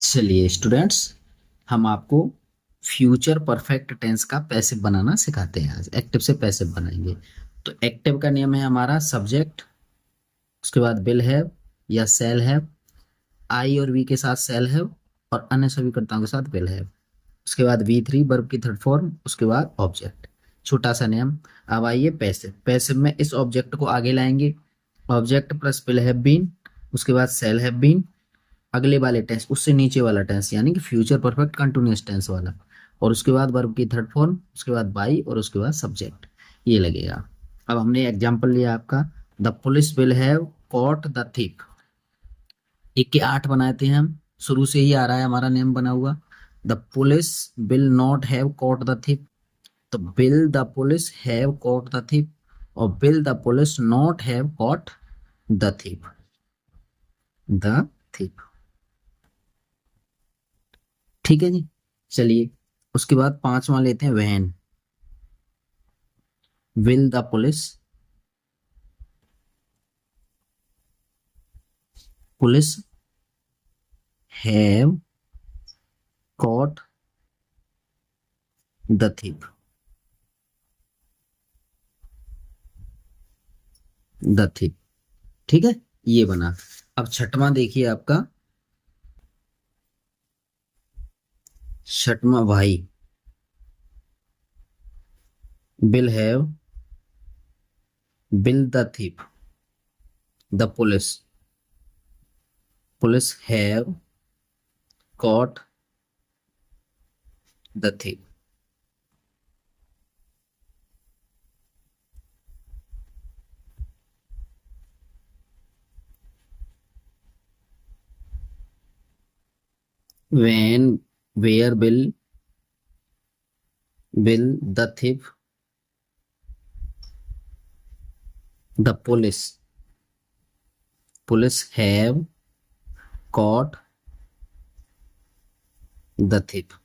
चलिए स्टूडेंट्स, हम आपको फ्यूचर परफेक्ट टेंस का पैसिव बनाना सिखाते हैं। आज एक्टिव से पैसिव बनाएंगे। तो एक्टिव का नियम है हमारा सब्जेक्ट, उसके बाद विल हैव या शैल हैव, आई और वी के साथ शैल हैव और अन्य सभी कर्ताओं के साथ विल हैव। उसके बाद वी थ्री वर्ब की थर्ड फॉर्म, उसके बाद ऑब्जेक्ट। छोटा सा नियम। अब आइए पैसिव। पैसिव में इस ऑब्जेक्ट को आगे लाएंगे, object plus will have been, उसके बाद शैल हैव बीन, अगले वाले टेंस उससे नीचे वाला टेंस यानी कि फ्यूचर परफेक्ट कंटिन्यूअस टेंस वाला, और उसके बाद वर्ब की थर्ड फॉर्म, उसके बाद बाई और उसके बाद सब्जेक्ट। ये लगेगा। अब हमने एग्जांपल लिया आपका, the police will have caught the thief. एक के 8 बनाए थे हम, शुरू से ही आ रहा है हमारा नेम बना हुआ। The police will not have caught the thief, तो will the police have caught the thief और will the police not have caught the thief. The thief. ठीक है जी। चलिए उसके बाद पांचवा लेते हैं वैन। Will the police, police have caught the thief. The thief. ठीक है, ये बना। अब छठवां देखिए आपका, छठवां भाई। Will have, will the thief, the police, police have caught the thief. when, where will the thief, the police have caught the thief।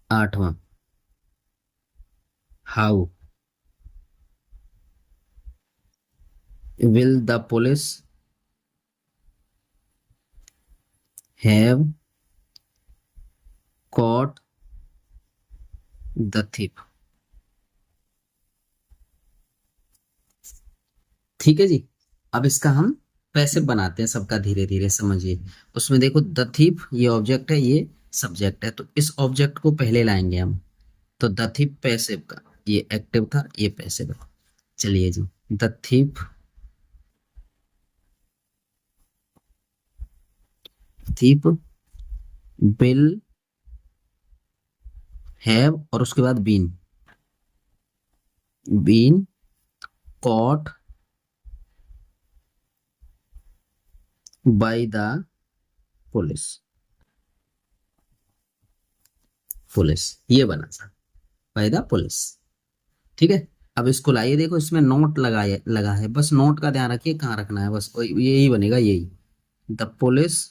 आठवां, how will the police have caught the thief। ठीक है जी। अब इसका हम passive बनाते हैं सबका, धीरे धीरे समझिए। उसमें देखो द थीफ ये ऑब्जेक्ट है, ये सब्जेक्ट है, तो इस ऑब्जेक्ट को पहले लाएंगे हम। तो द थीफ पैसिव का, ये एक्टिव था, ये पैसिव है। चलिए जी, the thief, thief will have और उसके बाद been, been caught by the police. Police ये बना था, बाय द पुलिस। ठीक है। अब इसको लाइए, देखो इसमें नोट लगा है, बस नोट का ध्यान रखिए कहाँ रखना है, बस यही बनेगा, यही। The police,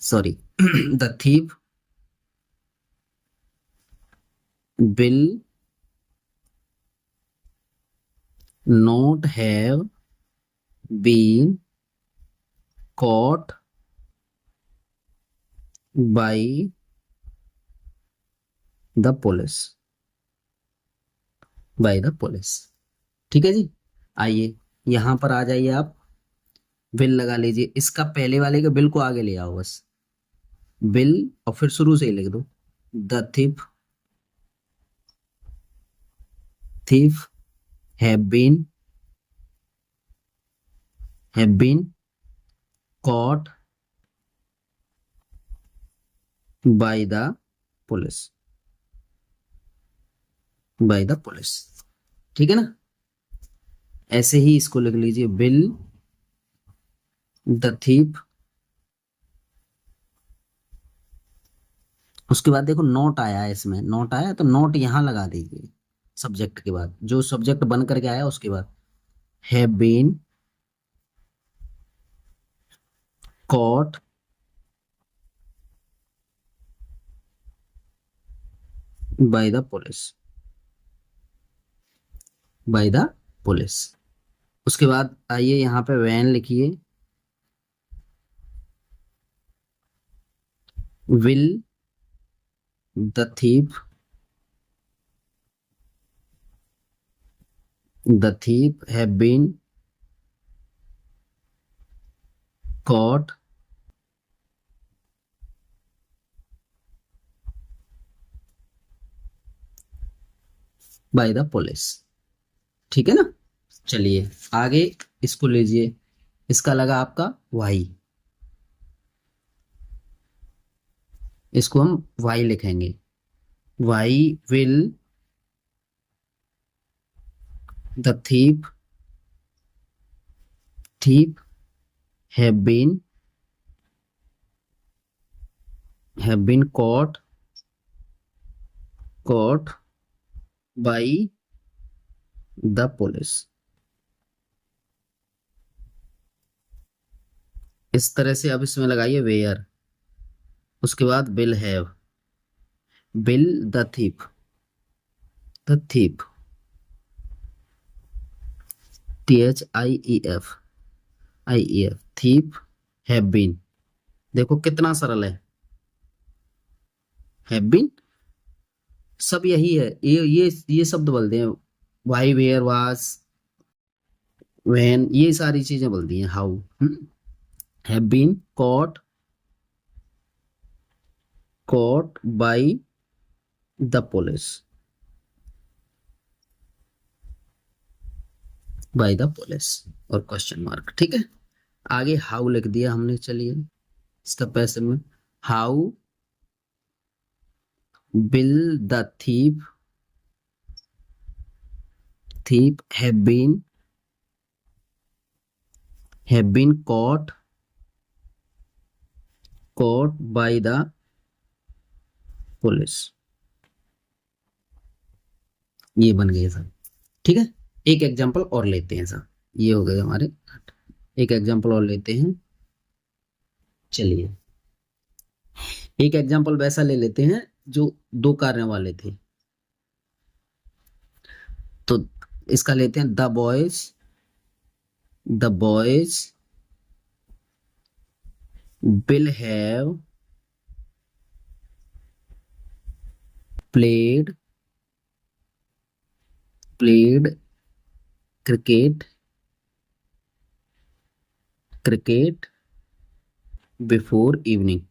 sorry the thief will not have been caught by the police, by the police। ठीक है जी। आइए यहां पर आ जाइए आप, विल लगा लीजिए, इसका पहले वाले के बिल को आगे ले आओ बस, बिल, और फिर शुरू से ही लिख दो, the thief, thief have been caught by the police, by the police। ठीक है ना। ऐसे ही इसको लिख लीजिए, विल द thief, उसके बाद देखो नोट आया है, इसमें नोट आया है, तो नोट यहां लगा दीजिए सब्जेक्ट के बाद, जो सब्जेक्ट बन करके आया उसके बाद, have been caught by the police, by the police। उसके बाद आइए यहाँ पे वैन लिखिए, will the thief have been caught by the police। ठीक है ना। चलिए आगे इसको लीजिए, इसका लगा आपका वाई, इसको हम वाई लिखेंगे, why will the thief have been caught by the police। इस तरह से अब इसमें लगाइए वेयर, उसके बाद will have, will the thief thief thief have been, देखो कितना सरल है, have been सब यही है, ये शब्द बोलते हैं, वाई वेयर वाज व्हेन, ये सारी चीजें बोलती हैं how. Have been caught by the police, और क्वेश्चन मार्क। ठीक है, आगे हाउ लिख दिया हमने। चलिए इसका पैसिव में, how will the thief have been caught by the police। ये बन गए सर। ठीक है, एक एग्जांपल और लेते हैं सर, ये हो गए हमारे, एक एग्जांपल और लेते हैं। चलिए एक एग्जांपल वैसा ले लेते हैं जो दो कार्य वाले थे, तो इसका लेते हैं, the boys will have played cricket before evening।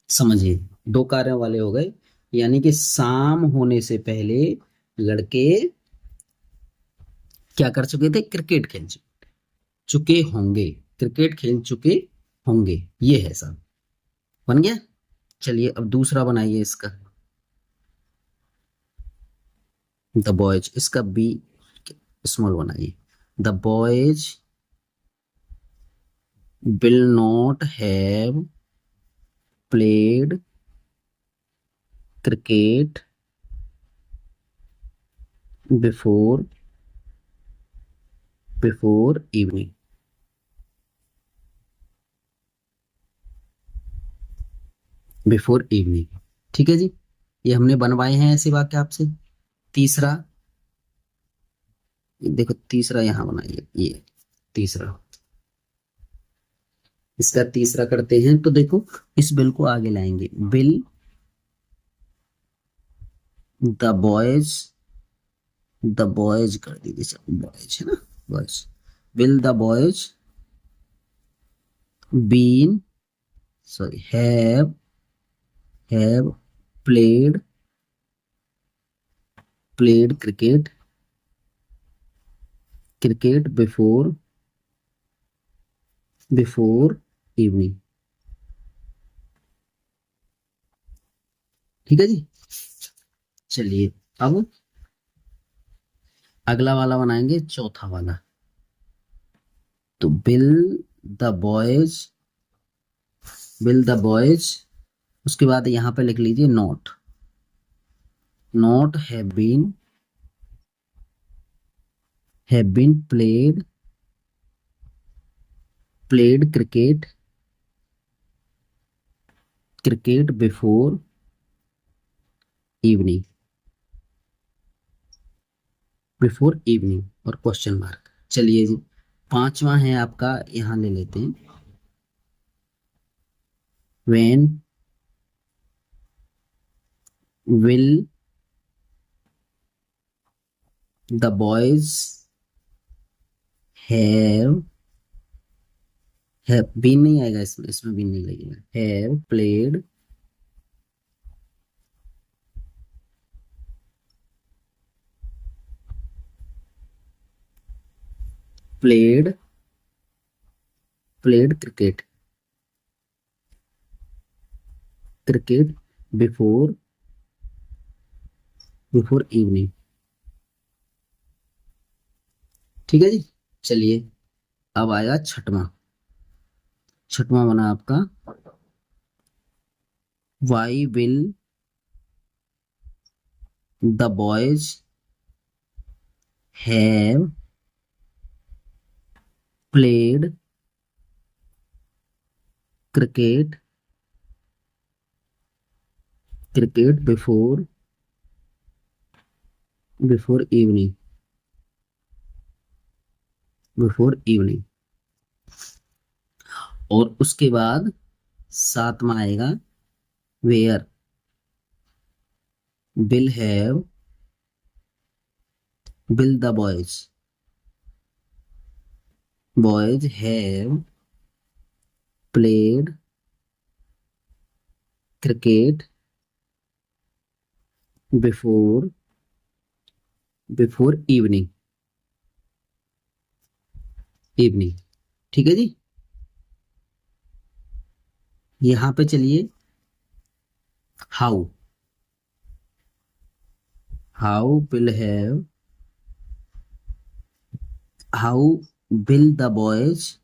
समझिए दो कार्य वाले हो गए, यानी कि शाम होने से पहले लड़के क्या कर चुके थे, क्रिकेट खेल चुके होंगे, ये है सब, बन गया। चलिए अब दूसरा बनाइए इसका, द बॉयज, इसका बी स्मॉल बनाइए, the boys will not have played cricket before evening। ठीक है जी, ये हमने बनवाए हैं ऐसे वाक्य आपसे। तीसरा देखो, तीसरा यहां बनाइए, ये तीसरा, इसका तीसरा करते हैं, तो देखो इस बिल को आगे लाएंगे, बिल द बॉयज कर दीजिए, बॉयज है ना, boys, will the boys been sorry have played cricket before evening. ठीक है जी। चलिए अब अगला वाला बनाएंगे, चौथा वाला, तो द बॉयज, उसके बाद यहां पे लिख लीजिए not have been played cricket cricket before evening, before evening और क्वेश्चन मार्क। चलिए जी, पांचवा है आपका, यहां ले लेते हैं। When will the boys have, been नहीं आएगा इसमें, इसमें बीन नहीं लगेगा। Have played played played cricket, cricket before before evening. ठीक है जी। चलिए, अब आएगा छठवां। छठवां बना आपका, why will the boys have played cricket cricket before before evening, before evening. और उसके बाद सातवां आएगा, where will have will the boys have played cricket before before evening, evening. ठीक है जी। यहां पे चलिए, how how will have how will the boys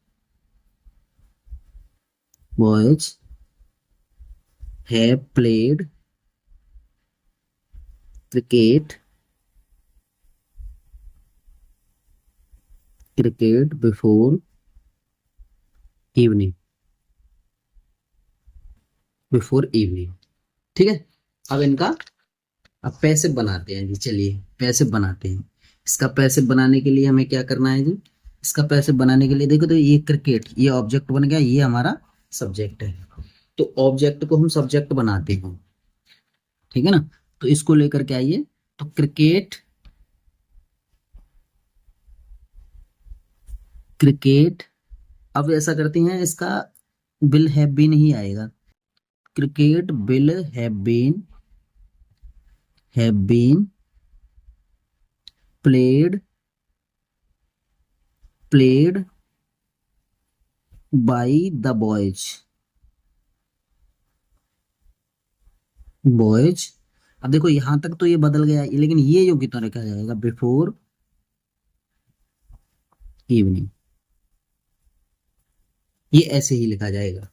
have played cricket cricket before evening, before evening. ठीक है। अब इनका, अब पैसिव बनाते हैं जी। चलिए पैसिव बनाते हैं। इसका पैसिव बनाने के लिए हमें क्या करना है जी? इसका पैसिव बनाने के लिए देखो, तो ये क्रिकेट, ये ऑब्जेक्ट बन गया, ये हमारा सब्जेक्ट है। तो ऑब्जेक्ट को हम सब्जेक्ट बनाते हैं, ठीक है ना। तो इसको लेकर के आइए, तो क्रिकेट क्रिकेट अब ऐसा करते हैं, इसका विल हैव बीन ही आएगा। Cricket will have been played played by the boys. अब देखो यहां तक तो ये बदल गया, लेकिन ये जो कितना लिखा जाएगा, बिफोर इवनिंग, ये ऐसे ही लिखा जाएगा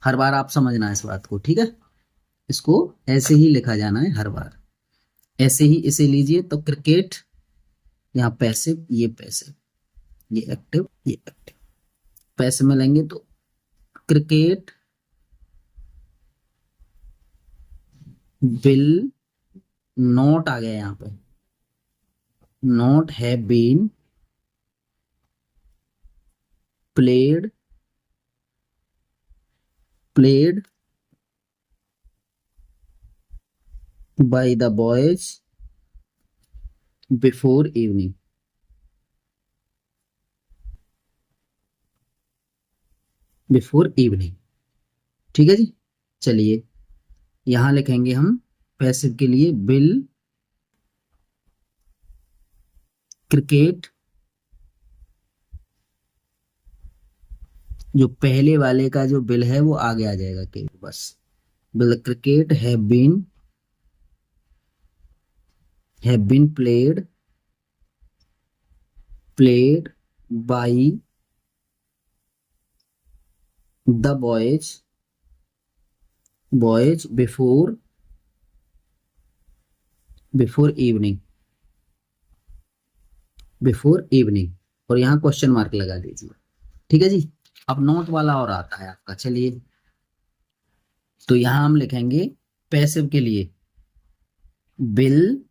हर बार। आप समझना इस बात को, ठीक है। इसको ऐसे ही लिखा जाना है हर बार, ऐसे ही इसे लीजिए। तो क्रिकेट, यहाँ पैसिव, ये पैसिव, ये एक्टिव, ये एक्टिव। पैसिव में लेंगे तो क्रिकेट विल नॉट आ गया यहाँ पे, not have been played by the boys before evening, before evening. ठीक है जी। चलिए यहां लिखेंगे हम पैसिव के लिए, विल क्रिकेट, जो पहले वाले का जो बिल है वो आगे आ जाएगा के बस। Will cricket have been played by the boys before evening, before evening. और यहाँ क्वेश्चन मार्क लगा दीजिए। ठीक है जी। अब नोट वाला और आता है आपका। चलिए तो यहां हम लिखेंगे पैसिव के लिए will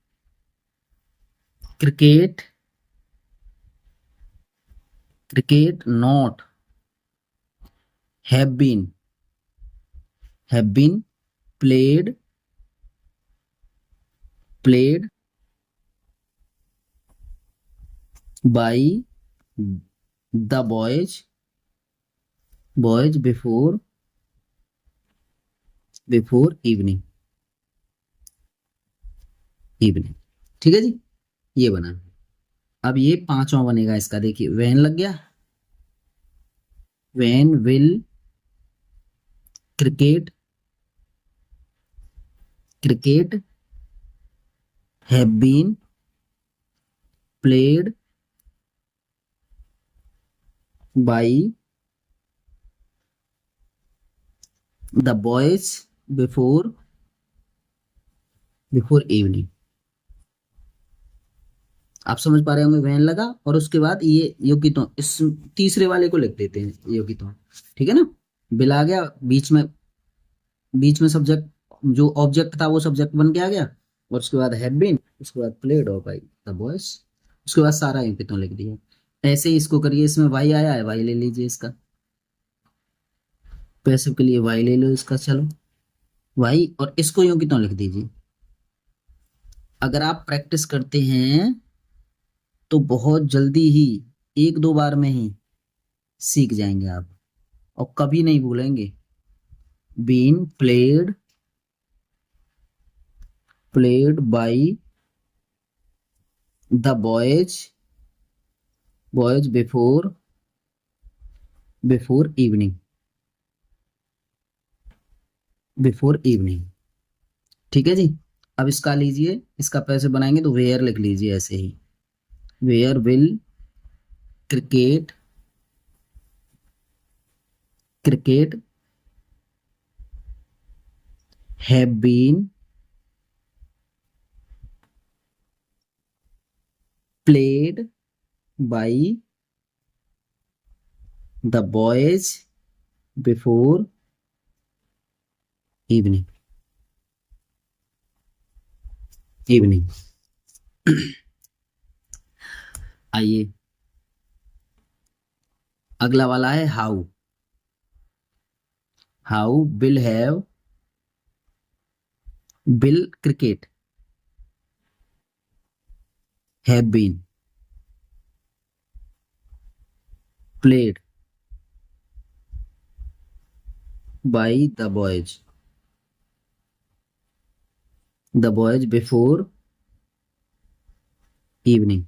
cricket not have been played by the boys before evening. ठीक है जी, ये बना। अब ये पांचवा बनेगा इसका, देखिए वैन लग गया, when will cricket have been played by the boys before evening. आप समझ पा रहे होंगे, वैन लगा और उसके बाद ये योगितों, इस तीसरे वाले को लिख देते हैं योगितों, ठीक है ना। बिल आ गया, बीच में सब्जेक्ट, जो ऑब्जेक्ट था वो सब्जेक्ट बन के आ गया, और उसके बाद हैव बीन, उसके बाद प्लेड और बाय द बॉयज, उसके बाद सारा योगितों लिख दिया। ऐसे ही इसको करिए, इसमें वाई आया है, वाई ले लीजिए इसका, पैसिव के लिए वाई ले लो इसका, चलो वाई, और इसको योगितों लिख दीजिए। अगर आप प्रैक्टिस करते हैं तो बहुत जल्दी ही, एक दो बार में ही सीख जाएंगे आप, और कभी नहीं भूलेंगे। Been played by the boys before evening ठीक है जी। अब इसका लीजिए, इसका पैसे बनाएंगे तो वेयर लिख लीजिए ऐसे ही, where will cricket have been played by the boys before evening. आइए अगला वाला है how will cricket have been played by the boys before evening.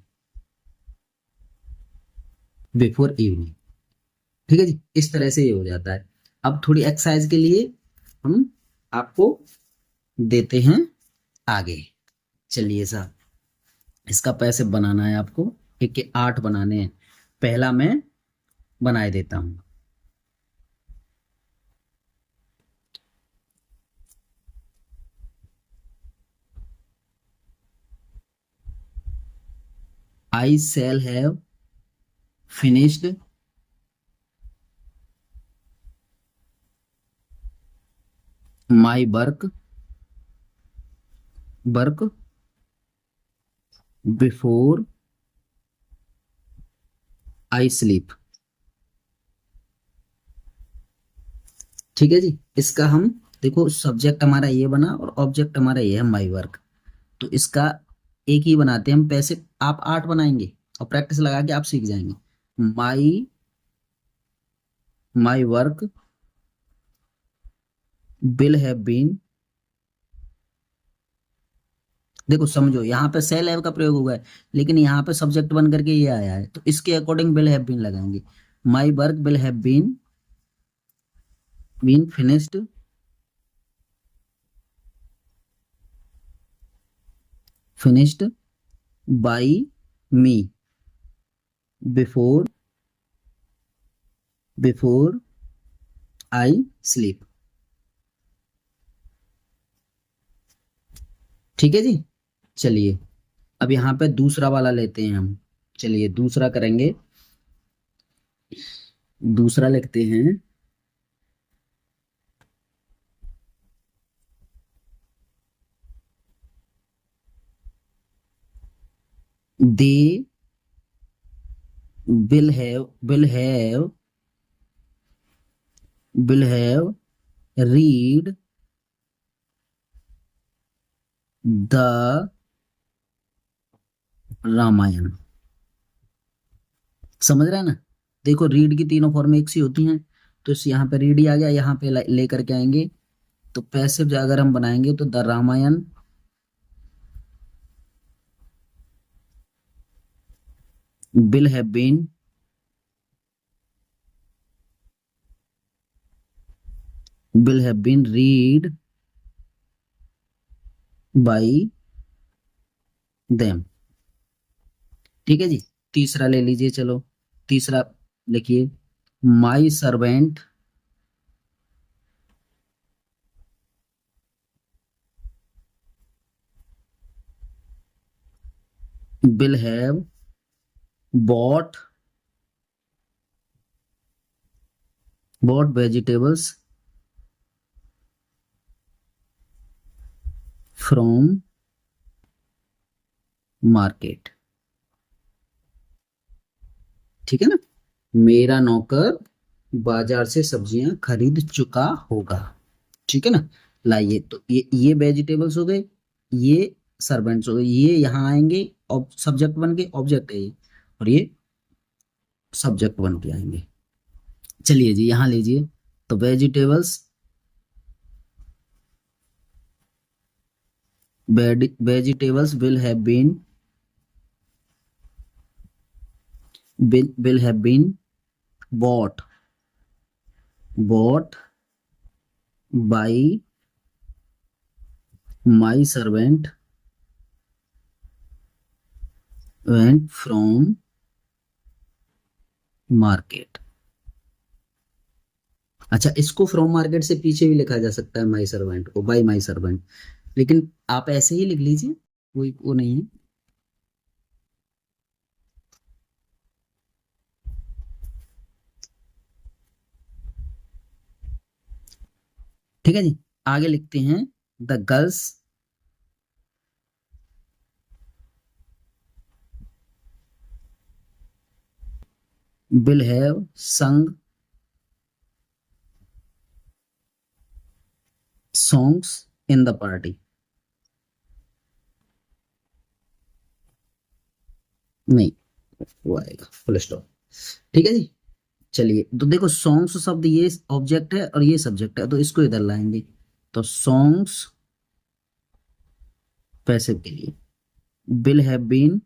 ठीक है जी, इस तरह से ये हो जाता है। अब थोड़ी एक्सरसाइज के लिए हम आपको देते हैं आगे। चलिए साहब, इसका पैसे बनाना है आपको, एक के 8 बनाने हैं। पहला मैं बनाए देता हूं। I shall have finished my work before I sleep। ठीक है जी, इसका हम देखो, सब्जेक्ट हमारा ये बना और ऑब्जेक्ट हमारा ये है माई वर्क, तो इसका एक ही बनाते हैं हम। पैसे आप 8 बनाएंगे और प्रैक्टिस लगा के आप सीख जाएंगे। My work will have been, देखो समझो, यहाँ पे सेल हैव का प्रयोग हुआ है, लेकिन यहाँ पे सब्जेक्ट बन करके ये आया है, तो इसके अकॉर्डिंग विल हैव बीन लगाएंगे। My work will have been finished by me before I sleep. ठीक है जी, चलिए अब यहाँ पे दूसरा वाला लेते हैं हम। चलिए दूसरा करेंगे, दूसरा लिखते हैं they will have read the Ramayan. समझ रहे हैं ना? देखो रीड की तीनों फॉर्म एक सी होती हैं, तो इस यहाँ पे रीड ही आ गया, यहाँ पे लेकर के आएंगे तो पैसिव अगर हम बनाएंगे तो the Ramayana will have been read by them। ठीक है जी। तीसरा ले लीजिए, चलो तीसरा लिखिए, my servant will have bought vegetables from market। ठीक है ना? मेरा नौकर बाजार से सब्जियां खरीद चुका होगा। ठीक है ना? लाइए, तो ये वेजिटेबल्स हो गए, ये सर्वेंट्स हो गए, ये यहाँ आएंगे सब्जेक्ट बन के, ऑब्जेक्ट है ये, और ये सब्जेक्ट बन के आएंगे। चलिए जी, यहाँ लीजिए, तो vegetables will have been bought by my servant went from market। अच्छा, इसको फ्रॉम मार्केट से पीछे भी लिखा जा सकता है, माई सर्वेंट को बाय माई सर्वेंट, लेकिन आप ऐसे ही लिख लीजिए, कोई वो नहीं है। ठीक है जी। आगे लिखते हैं, the girls will have sung songs in the party। नहीं, वो आएगा फुल स्टॉप। ठीक है जी। चलिए, तो देखो सॉन्ग्स शब्द ये ऑब्जेक्ट है और ये सब्जेक्ट है, तो इसको इधर लाएंगे, तो सॉन्ग्स पैसिव के लिए will have been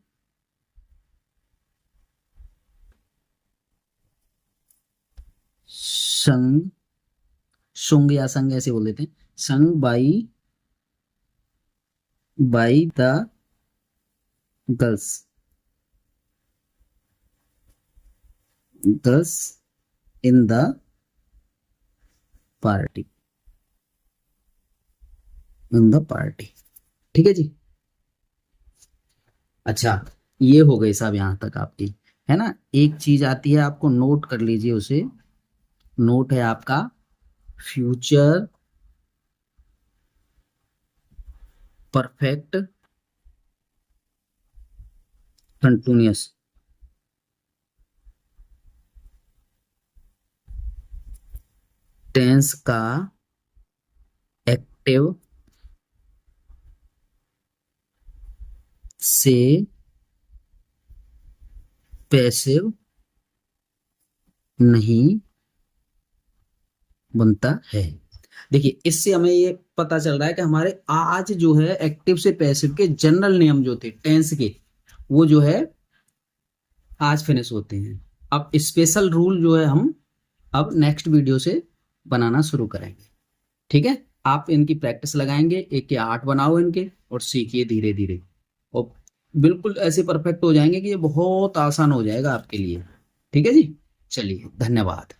sung या संग ऐसे बोल देते हैं, संग by the girls in the party। ठीक है जी। अच्छा, ये हो गई साहब यहां तक आपकी, है ना? एक चीज आती है, आपको नोट कर लीजिए उसे, नोट है आपका फ्यूचर परफेक्ट कंटिन्यूअस टेंस का एक्टिव से पैसिव नहीं बनता है। देखिए, इससे हमें ये पता चल रहा है कि हमारे आज जो है एक्टिव से पैसिव के जनरल नियम जो थे टेंस के, वो जो है आज फिनिश होते हैं। अब स्पेशल रूल जो है हम अब नेक्स्ट वीडियो से बनाना शुरू करेंगे। ठीक है? आप इनकी प्रैक्टिस लगाएंगे, 1 के 8 बनाओ इनके और सीखिए धीरे धीरे, और बिल्कुल ऐसे परफेक्ट हो जाएंगे कि ये बहुत आसान हो जाएगा आपके लिए। ठीक है जी। चलिए, धन्यवाद।